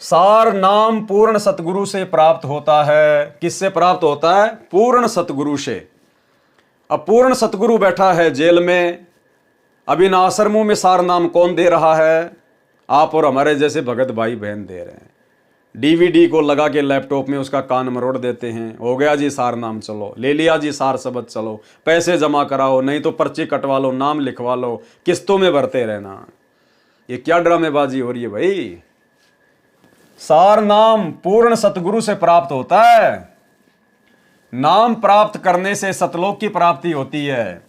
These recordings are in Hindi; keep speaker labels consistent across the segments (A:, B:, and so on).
A: सार नाम पूर्ण सतगुरु से प्राप्त होता है। किससे प्राप्त होता है? पूर्ण सतगुरु से। अब पूर्ण सतगुरु बैठा है जेल में, अब इन आश्रमों में सार नाम कौन दे रहा है? आप और हमारे जैसे भगत भाई बहन दे रहे हैं। डीवीडी को लगा के लैपटॉप में उसका कान मरोड़ देते हैं, हो गया जी सार नाम, चलो ले लिया जी सार शब्द, चलो पैसे जमा कराओ, नहीं तो पर्ची कटवा लो, नाम लिखवा लो, किस्तों में भरते रहना। ये क्या ड्रामेबाजी हो रही है भाई? सार नाम पूर्ण सतगुरु से प्राप्त होता है। नाम प्राप्त करने से सतलोक की प्राप्ति होती है।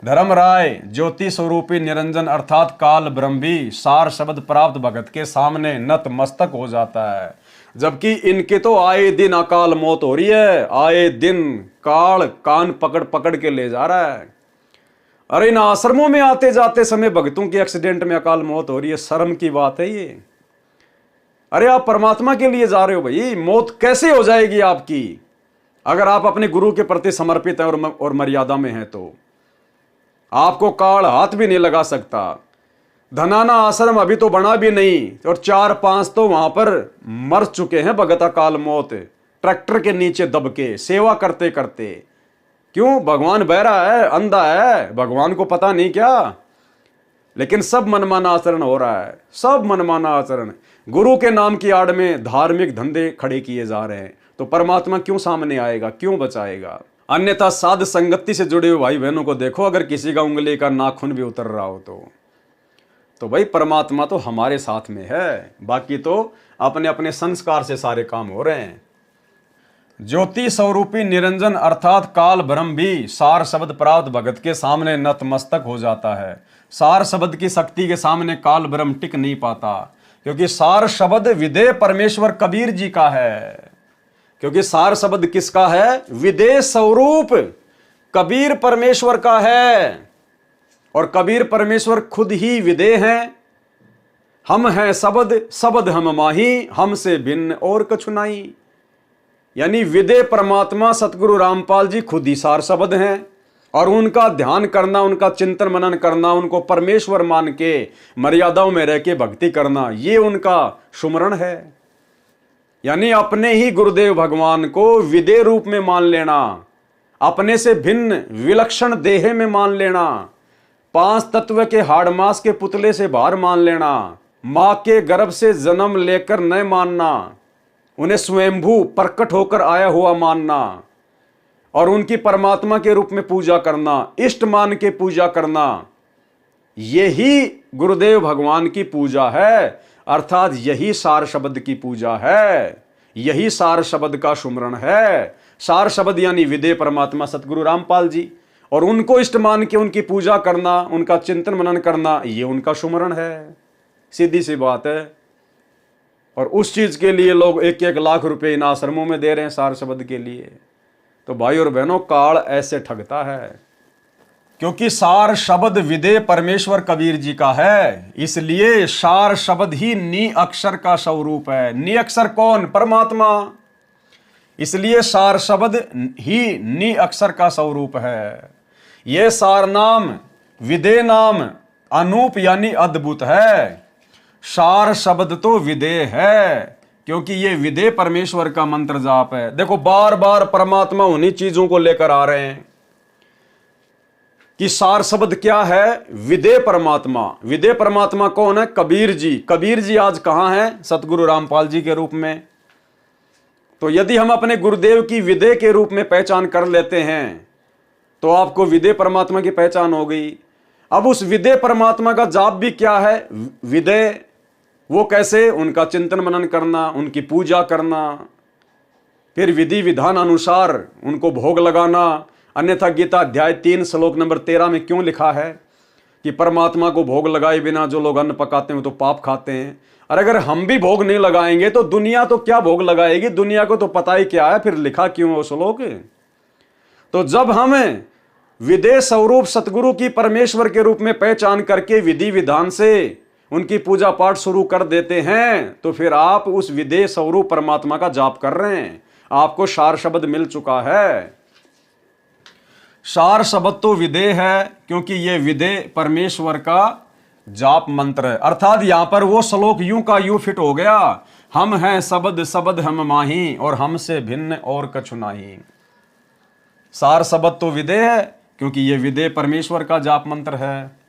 A: धर्मराय ज्योति स्वरूपी निरंजन अर्थात काल ब्रह्म भी सार शब्द प्राप्त भगत के सामने नतमस्तक हो जाता है। जबकि इनके तो आए दिन अकाल मौत हो रही है, आए दिन काल कान पकड़ पकड़ के ले जा रहा है। अरे इन आश्रमों में आते जाते समय भक्तों की एक्सीडेंट में अकाल मौत हो रही है, शर्म की बात है ये। अरे आप परमात्मा के लिए जा रहे हो भाई, मौत कैसे हो जाएगी आपकी अगर आप अपने गुरु के प्रति समर्पित हैं और मर्यादा में हैं तो। आपको काल हाथ भी नहीं लगा सकता। धनाना आश्रम अभी तो बना भी नहीं, और 4-5 तो वहां पर मर चुके हैं भगत अकाल मौत, ट्रैक्टर के नीचे दब के सेवा करते करते। क्यों? भगवान बहरा है, अंधा है, भगवान को पता नहीं क्या? लेकिन सब मनमाना आचरण हो रहा है, सब मनमाना आचरण। गुरु के नाम की आड़ में धार्मिक धंधे खड़े किए जा रहे हैं, तो परमात्मा क्यों सामने आएगा, क्यों बचाएगा? अन्यथा साध संगति से जुड़े हुए भाई बहनों को देखो, अगर किसी का उंगली का नाखून भी उतर रहा हो तो भाई परमात्मा तो हमारे साथ में है, बाकी तो अपने अपने संस्कार से सारे काम हो रहे हैं। ज्योति स्वरूपी निरंजन अर्थात काल ब्रह्म भी सार शब्द प्राप्त भगत के सामने नतमस्तक हो जाता है। सार शब्द की शक्ति के सामने काल ब्रह्म टिक नहीं पाता, क्योंकि सार शब्द विदेह परमेश्वर कबीर जी का है। क्योंकि सार शब्द किसका है? विदेह स्वरूप कबीर परमेश्वर का है, और कबीर परमेश्वर खुद ही विदेह हैं। हम हैं शब्द, शब्द हम माही, हमसे भिन्न और कछु नहीं। यानी विदेह परमात्मा सतगुरु रामपाल जी खुद ही सार शब्द हैं, और उनका ध्यान करना, उनका चिंतन मनन करना, उनको परमेश्वर मान के मर्यादाओं में रह के भक्ति करना, ये उनका सुमरण है। यानी अपने ही गुरुदेव भगवान को विदेह रूप में मान लेना, अपने से भिन्न विलक्षण देह में मान लेना, 5 तत्व के हाड़ मांस के पुतले से बाहर मान लेना, मां के गर्भ से जन्म लेकर न मानना, उन्हें स्वयंभू प्रकट होकर आया हुआ मानना, और उनकी परमात्मा के रूप में पूजा करना, इष्ट मान के पूजा करना, यही गुरुदेव भगवान की पूजा है। अर्थात यही सार शब्द की पूजा है, यही सार शब्द का सुमरण है। सार शब्द यानी विदेह परमात्मा सतगुरु रामपाल जी, और उनको इष्ट मान के उनकी पूजा करना, उनका चिंतन मनन करना, ये उनका सुमरण है। सीधी सी बात है। और उस चीज के लिए लोग 1-1 लाख रुपए इन आश्रमों में दे रहे हैं सार शब्द के लिए। तो भाई और बहनों, काल ऐसे ठगता है, क्योंकि सार शब्द विदेह परमेश्वर कबीर जी का है, इसलिए सार शब्द ही नी अक्षर का स्वरूप है। नी अक्षर कौन? परमात्मा। इसलिए सार शब्द ही नी अक्षर का स्वरूप है। यह सार नाम विदेह नाम अनूप यानी अद्भुत है। सार शब्द तो विदेह है, क्योंकि ये विदेह परमेश्वर का मंत्र जाप है। देखो बार बार परमात्मा उन्हीं चीजों को लेकर आ रहे हैं कि सार शब्द क्या है? विदेह परमात्मा। विदेह परमात्मा कौन है? कबीर जी। कबीर जी आज कहां हैं? सतगुरु रामपाल जी के रूप में। तो यदि हम अपने गुरुदेव की विदेह के रूप में पहचान कर लेते हैं तो आपको विदेह परमात्मा की पहचान हो गई। अब उस विदेह परमात्मा का जाप भी क्या है? विदेह। वो कैसे? उनका चिंतन मनन करना, उनकी पूजा करना, फिर विधि विधान अनुसार उनको भोग लगाना। अन्यथा गीता अध्याय 3 श्लोक नंबर 13 में क्यों लिखा है कि परमात्मा को भोग लगाए बिना जो लोग अन्न पकाते हैं तो पाप खाते हैं। और अगर हम भी भोग नहीं लगाएंगे तो दुनिया तो क्या भोग लगाएगी? दुनिया को तो पता ही क्या है, फिर लिखा क्यों वो श्लोक? तो जब हम विदेह स्वरूप सतगुरु की परमेश्वर के रूप में पहचान करके विधि विधान से उनकी पूजा पाठ शुरू कर देते हैं तो फिर आप उस विदेह स्वरूप परमात्मा का जाप कर रहे हैं। आपको सार शब्द मिल चुका है। सार शब्द तो विदेह है, क्योंकि यह विदेह परमेश्वर का जाप मंत्र है। अर्थात यहां पर वो श्लोक यूं का यूं फिट हो गया। हम हैं सबद सबद हम माही, और हमसे भिन्न और कछु नाही। सार सबद तो विदे है, क्योंकि ये विदे परमेश्वर का जाप मंत्र है।